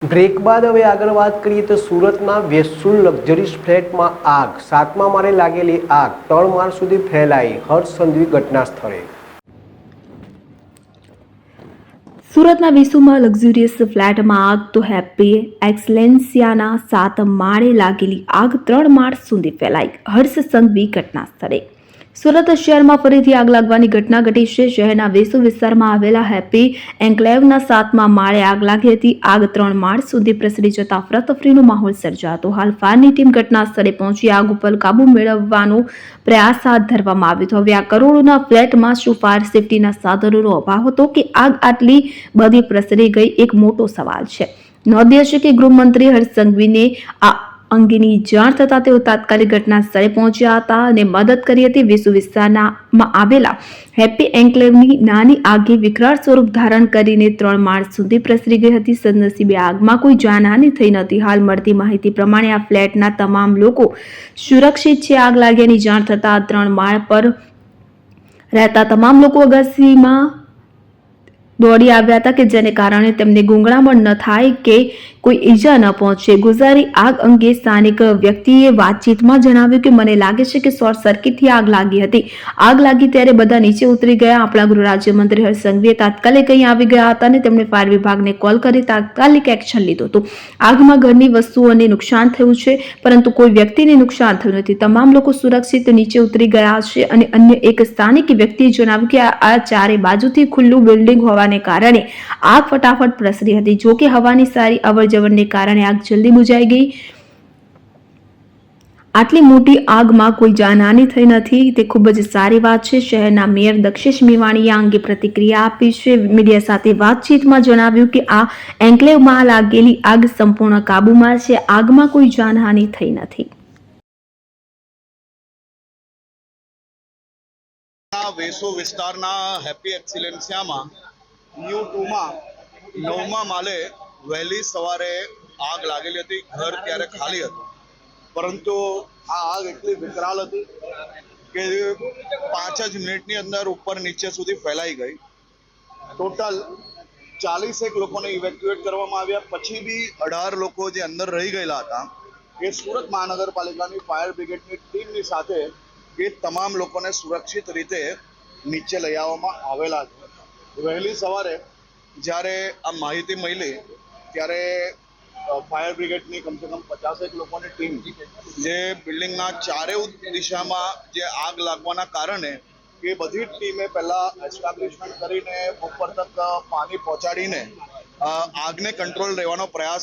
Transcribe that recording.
Break બાદ હવે આગળ વાત કરીએ તો સુરતના વેસુલ લક્ઝરીઝ ફ્લેટમાં આગ, 7મા માળે લાગેલી આગ 3 માળ સુધી ફેલાઈ, હર્ષ સંઘવી ઘટના સ્થળે। સુરતના વેસુમાં લક્ઝુરિયસ ફ્લેટમાં આગ તો હેપી એક્સલેન્સિયાના 7 માળે લાગેલી આગ 3 માળ સુધી ફેલાઈ, હર્ષ સંઘવી ઘટના સ્થળે। સુરત શહેરમાં ફરીથી આગ લાગવાની ઘટના ઘટી છે। શહેરના વેસુ વિસ્તારમાં આવેલા હેપી એન્કલેવના 7મા માળે આગ લાગી હતી। આગ 3 માળ સુધી પ્રસરી જતા અફરાતફરીનો માહોલ સર્જાયો હતો। હાલ ફાયરની ટીમ ઘટના સ્થળે પહોંચી આગ ઉપર કાબુ મેળવવાનો પ્રયાસ હાથ ધરવામાં આવ્યો હતો। હવે આ કરોડોના ફ્લેટમાં શું ફાયર સેફટીના સાધનોનો અભાવ હતો કે આગ આટલી બધી પ્રસરી ગઈ, એક મોટો સવાલ છે। નોંધ્ય છે કે ગૃહમંત્રી હર્ષ સંઘવીને આ અંગેની જાણ થતાં તેઓ તાત્કાલિક ઘટના સ્થળે પહોંચ્યા હતા અને મદદ કરી હતી। વેસુ વિસ્તારમાં આવેલા હેપી એન્કલેવની નાની આગે વિકરાળ સ્વરૂપ ધારણ કરીને 3 માળ સુધી પ્રસરી ગઈ હતી। સદનસીબે આગમાં કોઈ જાનહાનિ થઈ નથી। હાલ મળતી માહિતી પ્રમાણે આ ફ્લેટના તમામ લોકો સુરક્ષિત છે। આગ લાગ્યાની જાણ થતાં 3 માળ પર રહેતા તમામ લોકો અગાસીમાં દોડી આવ્યા હતા કે જેને કારણે તેમને ગૂંગળામણ ન થાય કે કોઈ ઈજા ન પહોંચે। ગુજારી આગ અંગે સ્થાનિક વ્યક્તિએ વાતચીતમાં જણાવ્યું કે મને લાગે છે કે શોર્ટ સર્કિટથી આગ લાગી હતી। આગ લાગી ત્યારે બધા નીચે ઉતરી ગયા। આપણા ગૃહ રાજ્યમંત્રી હર્ષ સંઘવીએ તાત્કાલિક અહીં આવી ગયા હતા અને તેમણે ફાયર વિભાગને કોલ કરી તાત્કાલિક એક્શન લીધું હતું। આગમાં ઘરની વસ્તુઓને નુકસાન થયું છે પરંતુ કોઈ વ્યક્તિને નુકસાન થયું નથી। તમામ લોકો સુરક્ષિત નીચે ઉતરી ગયા છે અને અન્ય એક સ્થાનિક વ્યક્તિએ જણાવ્યું કે આ ચારે બાજુથી ખુલ્લું બિલ્ડિંગ હોવાને કારણે આગ ફટાફટ પ્રસરી હતી। જો કે હવાની સારી અવરજવરને કારણે આગ જલ્દી બુઝાઈ ગઈ। આટલી મોટી આગમાં કોઈ જાનહાનિ થઈ નથી તે ખૂબ જ સારી વાત છે। શહેરના મેયર દક્ષેશ મેવાણીએ આ અંગે પ્રતિક્રિયા આપી છે। મીડિયા સાથે વાતચીતમાં જણાવ્યું કે આ એન્કલેવમાં લાગેલી આગ સંપૂર્ણ કાબૂમાં છે। આગમાં કોઈ જાનહાનિ થઈ નથી। વેસુ વિસ્તારના હેપી એક્સિલેન્સિયામાં ન્યૂ 2માં 9મા માળે વહેલી સવારે આગ લાગેલી હતી। ઘર ત્યારે ખાલી હતું પરંતુ આ આગ એટલી વિકરાળ હતી કે 5 જ મિનિટની અંદર ઉપર નીચે સુધી ફેલાઈ ગઈ। ટોટલ 41 લોકોને ઇવેક્યુએટ કરવામાં આવ્યા। પછી બી 18 લોકો જે અંદર રહી ગયેલા હતા એ સુરત મહાનગરપાલિકાની ફાયર બ્રિગેડની ટીમની સાથે એ તમામ લોકોને સુરક્ષિત રીતે નીચે લઈ આવવામાં આવેલા છે। વહેલી સવારે જ્યારે આ માહિતી મળી ત્યારે ફાયર બ્રિગેડની કમસે કમ 50 લોકોની ટીમ જે બિલ્ડિંગના ચારેય દિશામાં જે આગ લાગવાના કારણે એ બધી જ ટીમે પહેલા એસ્ટાબ્લિશમેન્ટ કરીને ઉપર તક પાણી પહોંચાડીને આગને કંટ્રોલ રહેવાનો પ્રયાસ